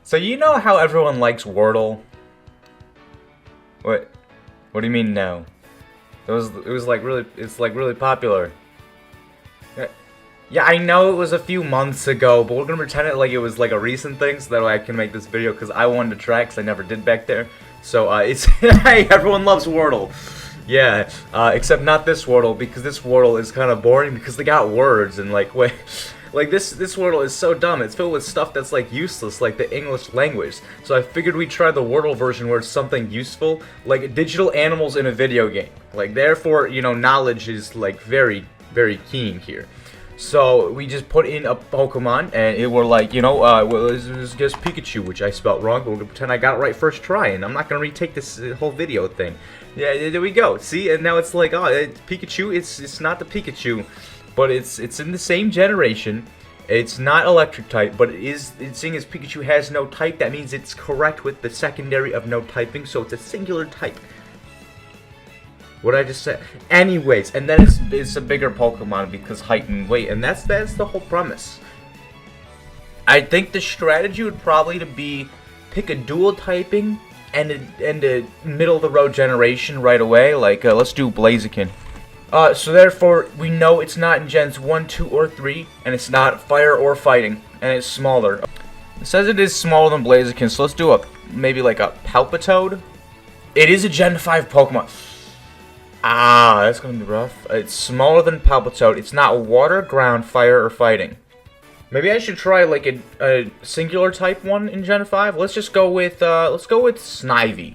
So you know how everyone likes Wordle? What? What do you mean no? It was like really, it's like really popular. Yeah, yeah, I know it was a few months ago, but we're gonna pretend it like it was like a recent thing so that way I can make this video because I wanted to try because I never did back there. So it's hey, everyone loves Wordle. Yeah, except not this Wordle because this Wordle is kind of boring because they got words and like wait. Like this Wordle is so dumb. It's filled with stuff that's like useless, like the English language. So I figured we'd try the Wordle version where it's something useful, like digital animals in a video game. Like therefore, you know, knowledge is like very, very keen here. So we just put in a Pokemon, and it were like, you know, well, it's just Pikachu, which I spelt wrong, but we're gonna pretend I got it right first try, and I'm not gonna retake this whole video thing. Yeah, there we go. See, and now it's like, oh, Pikachu. It's not the Pikachu. But it's in the same generation. It's not electric type, but it's seeing as Pikachu has no type, that means it's correct with the secondary of no typing, so it's a singular type. What I just said. Anyways, and then it's a bigger Pokemon because height and weight, and that's the whole premise. I think the strategy would probably to be pick a dual typing and a middle of the road generation right away. Like let's do Blaziken. So therefore, we know it's not in Gens 1, 2, or 3, and it's not Fire or Fighting, and it's smaller. It says it is smaller than Blaziken, so let's do maybe like a Palpitoad. It is a Gen 5 Pokemon. Ah, that's gonna be rough. It's smaller than Palpitoad. It's not Water, Ground, Fire, or Fighting. Maybe I should try like a singular type one in Gen 5. Let's just go with Snivy.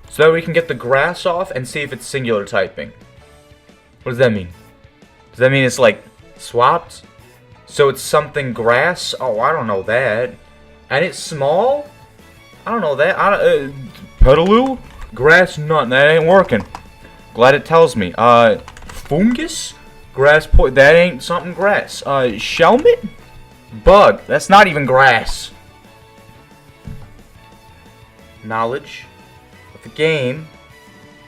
So that we can get the grass off and see if it's singular typing. What does that mean? Does that mean it's like swapped? So it's something grass? Oh, I don't know that. And it's small? I don't know that. Petaloo? Grass nut. That ain't working. Glad it tells me. Fungus? Grass that ain't something grass. Shelmet? Bug. That's not even grass. Knowledge of the game.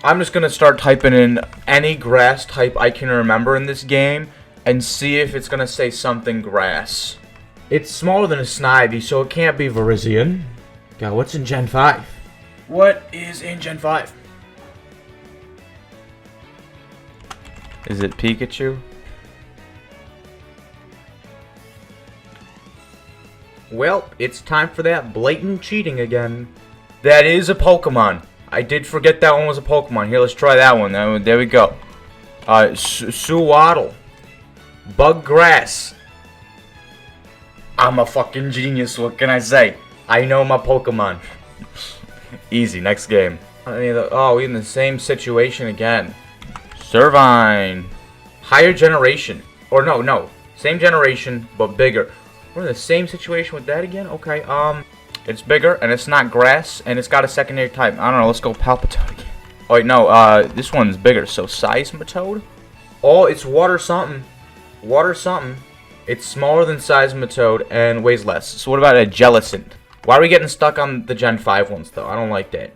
I'm just gonna start typing in any grass type I can remember in this game and see if it's gonna say something grass. It's smaller than a Snivy, so it can't be Virizion. God, what's in Gen 5? What is in Gen 5? Is it Pikachu? Well, it's time for that blatant cheating again. That is a Pokemon. I did forget that one was a Pokemon. Here, let's try that one. There we go. Suwaddle. Buggrass. I'm a fucking genius, what can I say? I know my Pokemon. Easy, next game. Oh, we're in the same situation again. Servine. Higher generation. Or no. Same generation, but bigger. We're in the same situation with that again? Okay, it's bigger, and it's not grass, and it's got a secondary type. I don't know, let's go Palpitoad again. Oh, wait, no, this one's bigger, so Seismitoad? Oh, it's water something. Water something. It's smaller than Seismitoad and weighs less. So what about a Jellicent? Why are we getting stuck on the Gen 5 ones, though? I don't like that.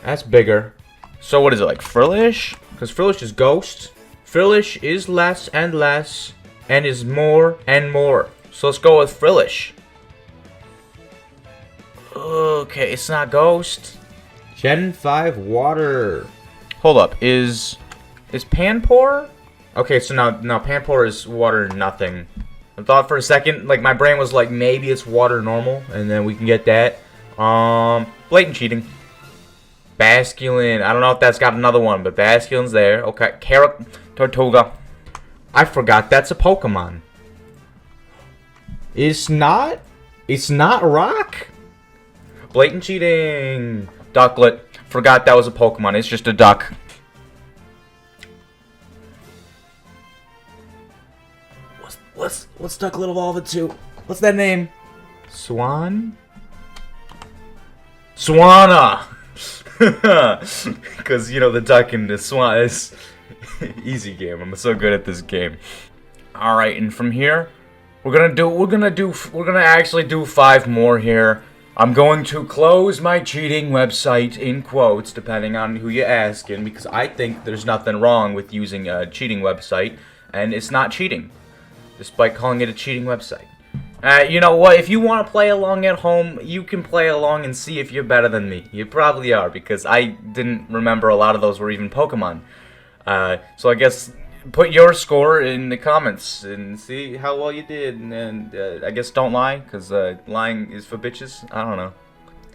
That's bigger. So what is it, like Frillish? Because Frillish is Ghost. Frillish is less and less, and is more and more. So let's go with Frillish. Okay, it's not Ghost. Gen 5 Water. Hold up, is Panpour? Okay, so now Panpour is water nothing. I thought for a second, like my brain was like maybe it's water normal, and then we can get that. Blatant cheating. Basculin. I don't know if that's got another one, but Basculin's there. Okay, Carrot Tortuga. I forgot that's a Pokemon. It's not rock. Blatant cheating. Ducklet. Forgot that was a Pokemon. It's just a duck. What's Ducklet evolve it to? What's that name? Swan? Swanna. Because you know the duck and the swan is easy game. I'm so good at this game. All right, and from here. We're gonna actually do 5 more here. I'm going to close my cheating website in quotes, depending on who you're asking, because I think there's nothing wrong with using a cheating website, and it's not cheating, despite calling it a cheating website. You know what? If you want to play along at home, you can play along and see if you're better than me. You probably are, because I didn't remember a lot of those were even Pokemon. So I guess put your score in the comments and see how well you did. And I guess don't lie, because lying is for bitches. I don't know.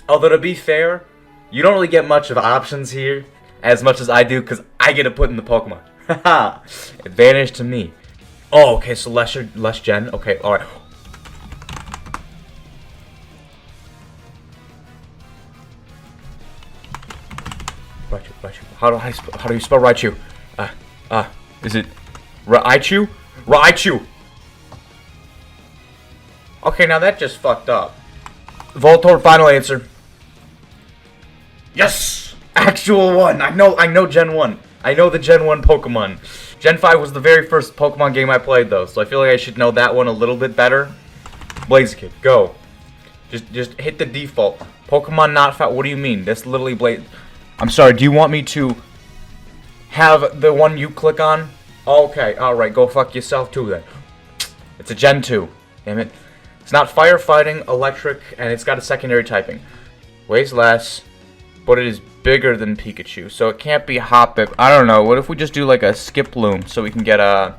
Although, to be fair, you don't really get much of options here, as much as I do, because I get to put in the Pokemon. Haha! Advantage to me. Oh, okay, so less gen. Okay, alright. Raichu. How do you spell Raichu? Is it Raichu? Raichu! Okay, now that just fucked up. Voltorb, final answer. Yes! Actual one! I know Gen 1. I know the Gen 1 Pokemon. Gen 5 was the very first Pokemon game I played, though, so I feel like I should know that one a little bit better. Blaziken, go. Just hit the default. Pokemon not found. What do you mean? That's literally Blaze. I'm sorry, do you want me to have the one you click on? Okay, alright, go fuck yourself too then. It's a Gen 2. Damn it. It's not firefighting, electric, and it's got a secondary typing. Weighs less, but it is bigger than Pikachu, so it can't be Hoppip. I don't know, what if we just do like a Skiploom so we can get a...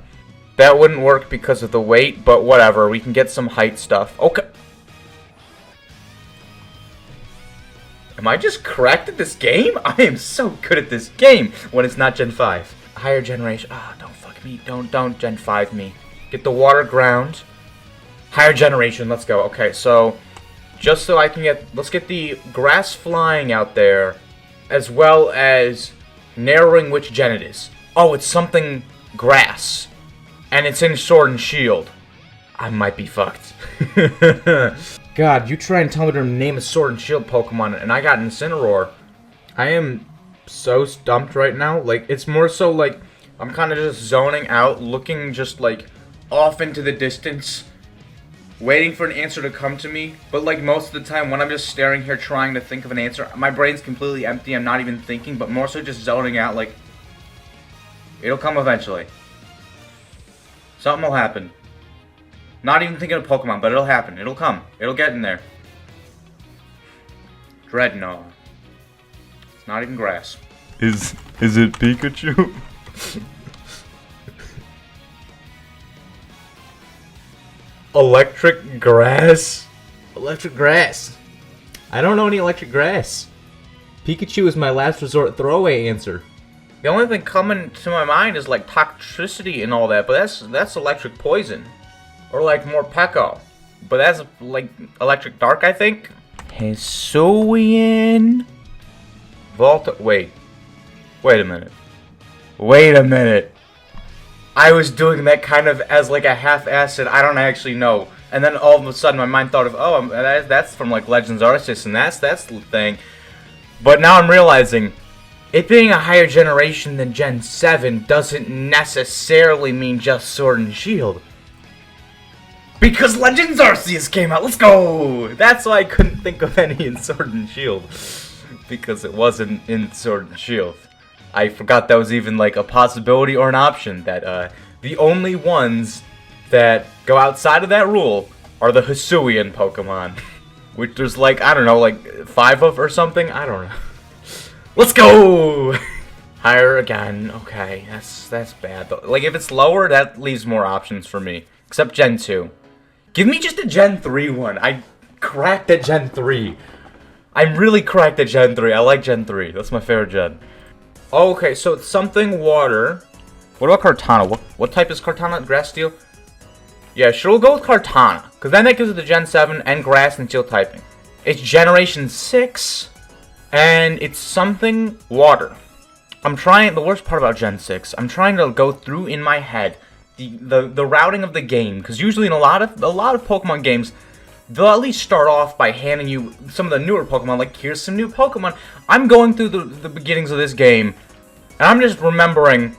That wouldn't work because of the weight, but whatever, we can get some height stuff. Okay. Am I just correct at this game? I am so good at this game when it's not Gen 5. Higher generation. Ah, don't fuck me. Don't Gen 5 me. Get the water ground. Higher generation. Let's go. Okay, so just so I can get... Let's get the grass flying out there, as well as narrowing which gen it is. Oh, it's something grass. And it's in Sword and Shield. I might be fucked. God, you try and tell me to name a Sword and Shield Pokemon, and I got Incineroar. I am so stumped right now. Like, it's more so like I'm kind of just zoning out, looking just like off into the distance, waiting for an answer to come to me. But like most of the time when I'm just staring here trying to think of an answer, my brain's completely empty. I'm not even thinking, but more so just zoning out. Like, it'll come eventually. Something will happen. Not even thinking of Pokemon, but it'll happen. It'll come. It'll get in there. Dreadnought. It's not even grass. Is it Pikachu? Electric grass? Electric grass. I don't know any electric grass. Pikachu is my last resort throwaway answer. The only thing coming to my mind is like toxicity and all that, but that's electric poison. Or like Morpeko. But that's like electric dark, I think. Hisuian. Volta. Wait a minute. I was doing that kind of as like a half-assed, I don't actually know. And then all of a sudden my mind thought of, oh, that's from like Legends Arceus, and that's the thing. But now I'm realizing, it being a higher generation than Gen 7 doesn't necessarily mean just Sword and Shield. Because Legends Arceus came out, let's go! That's why I couldn't think of any in Sword and Shield. Because it wasn't in Sword and Shield. I forgot that was even like a possibility or an option, that the only ones that go outside of that rule are the Hisuian Pokemon. Which there's like, I don't know, like 5 of or something? I don't know. Let's go! Higher again, okay, that's bad. Though. Like if it's lower, that leaves more options for me. Except Gen 2. Give me just a Gen 3 one. I cracked at Gen 3. I'm really cracked at Gen 3. I like Gen 3. That's my favorite gen. Okay, so it's something water. What about Kartana? What type is Kartana? Grass, steel? Yeah, sure, we'll go with Kartana. Because then that gives it the Gen 7 and grass and steel typing. It's Generation 6. And it's something water. I'm trying, the worst part about Gen 6, I'm trying to go through in my head the routing of the game, because usually in a lot of Pokemon games, they'll at least start off by handing you some of the newer Pokemon, like here's some new Pokemon. I'm going through the beginnings of this game, and I'm just remembering,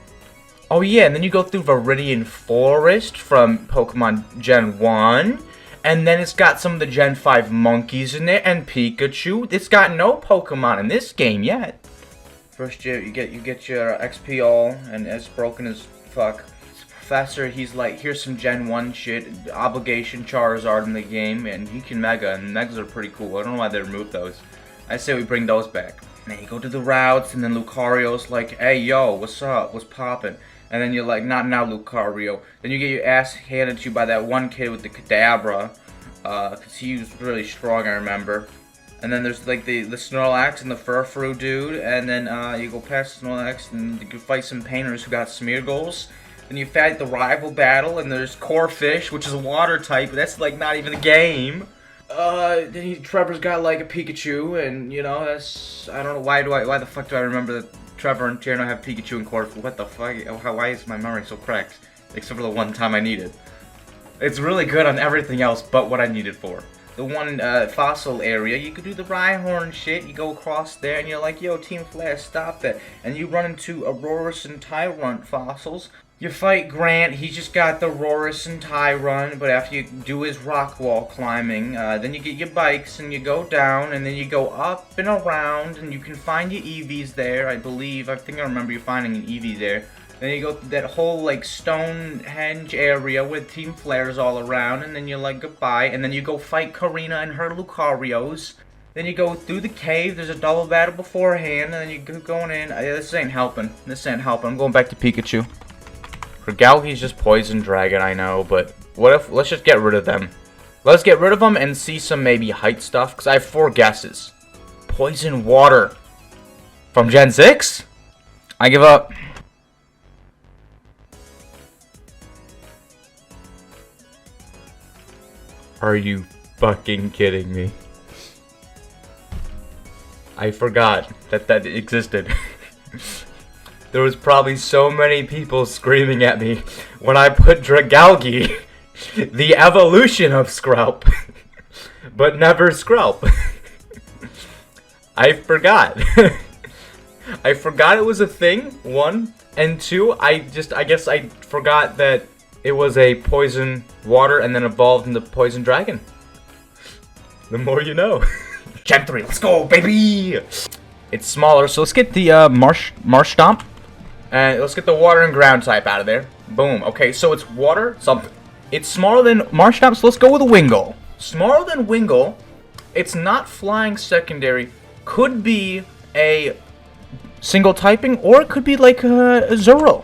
oh yeah, and then you go through Viridian Forest from Pokemon Gen 1, and then it's got some of the Gen 5 monkeys in there, and Pikachu. It's got no Pokemon in this game yet. First year, you get your XP all, and it's broken as fuck. professor. He's like, here's some Gen 1 shit, obligation Charizard in the game, and he can Mega, and Megas are pretty cool. I don't know why they removed those. I say we bring those back. And then you go to the routes, and then Lucario's like, hey, yo, what's up? What's poppin'? And then you're like, not now, Lucario. Then you get your ass handed to you by that one kid with the Kadabra, because he was really strong, I remember. And then there's like the Snorlax and the Furfrou dude, and then you go past Snorlax and you can fight some painters who got Smeargles. Then you fight the rival battle, and there's Corphish, which is a water type, but that's like not even a game. Trevor's got like a Pikachu, and you know, that's, I don't know, why the fuck do I remember that Trevor and Tierno have Pikachu and Corphish? What the fuck? Why is my memory so cracked? Except for the one time I needed. It's really good on everything else but what I needed for. The one fossil area, you could do the Rhyhorn shit, you go across there and you're like, yo, Team Flash, stop it. And you run into Aurorus and Tyrunt fossils. You fight Grant, he's just got the Aurorus and Tyrunt, but after you do his rock wall climbing, then you get your bikes and you go down, and then you go up and around, and you can find your EVs there, I believe. I think I remember you finding an EV there. Then you go to that whole, like, Stonehenge area with Team Flares all around, and then you're like, goodbye, and then you go fight Karina and her Lucarios. Then you go through the cave, there's a double battle beforehand, and then you go going in. This ain't helping. This ain't helping. I'm going back to Pikachu. Galgy's just Poison Dragon, I know, but what if, let's just get rid of them. Let's get rid of them and see some maybe height stuff, because I have 4 guesses. Poison Water. From Gen 6? I give up. Are you fucking kidding me? I forgot that existed. There was probably so many people screaming at me when I put Dragalge, the evolution of Skrelp, but never Skrelp. I forgot. I forgot it was a thing, 1, and 2, I guess I forgot that it was a poison water and then evolved into poison dragon. The more you know. Gen 3, let's go, baby! It's smaller, so let's get the Marsh Stomp. And let's get the water and ground type out of there. Boom. Okay, so it's water, something. It's smaller than Marsh Stomp, so let's go with a Wingull. Smaller than Wingull. It's not flying secondary. Could be a single typing, or it could be like a Zero.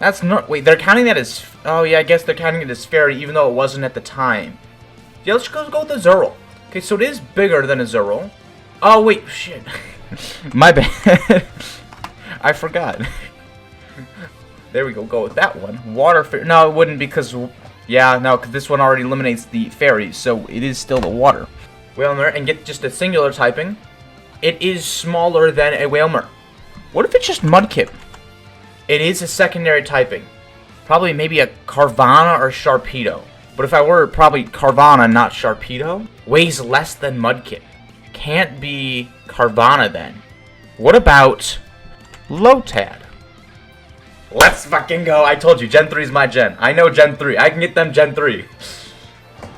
That's not, wait, they're counting that as, oh yeah, I guess they're counting it as fairy, even though it wasn't at the time. Yeah, let's go with the Zero. Okay, so it is bigger than a Zero. Oh, wait, shit. My bad. I forgot. There we go with that one. Water fairy, no, it wouldn't because, yeah, no, because this one already eliminates the fairies, so it is still the water. Whalmer, and get just a singular typing. It is smaller than a Whalmer. What if it's just Mudkip? It is a secondary typing. Probably maybe a Carvanha or Sharpedo. But if I were probably Carvanha, not Sharpedo, weighs less than Mudkip. Can't be Carvanha then. What about Lotad? Let's fucking go. I told you, Gen 3 is my gen. I know Gen 3. I can get them Gen 3.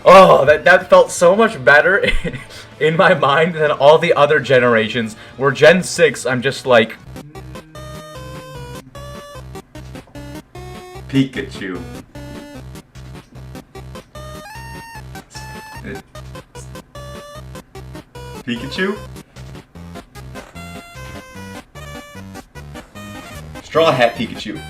Oh, that felt so much better in my mind than all the other generations. Where Gen 6, I'm just like... Pikachu. Pikachu? Straw Hat Pikachu.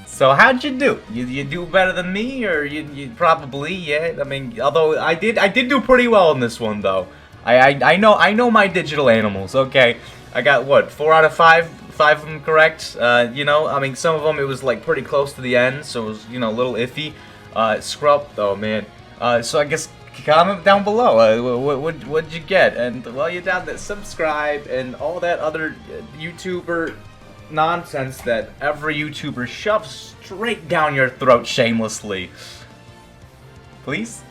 So how'd you do? You do better than me, or you probably, yeah. I mean, although I did do pretty well in this one though. I know my digital animals. Okay, I got what, 4 out of 5. 5 of them correct. You know, I mean, some of them it was like pretty close to the end, so it was, you know, a little iffy. Skrelp though, man. So I guess comment down below. What'd you get? And while you're down there, subscribe and all that other YouTuber nonsense that every YouTuber shoves straight down your throat shamelessly. Please?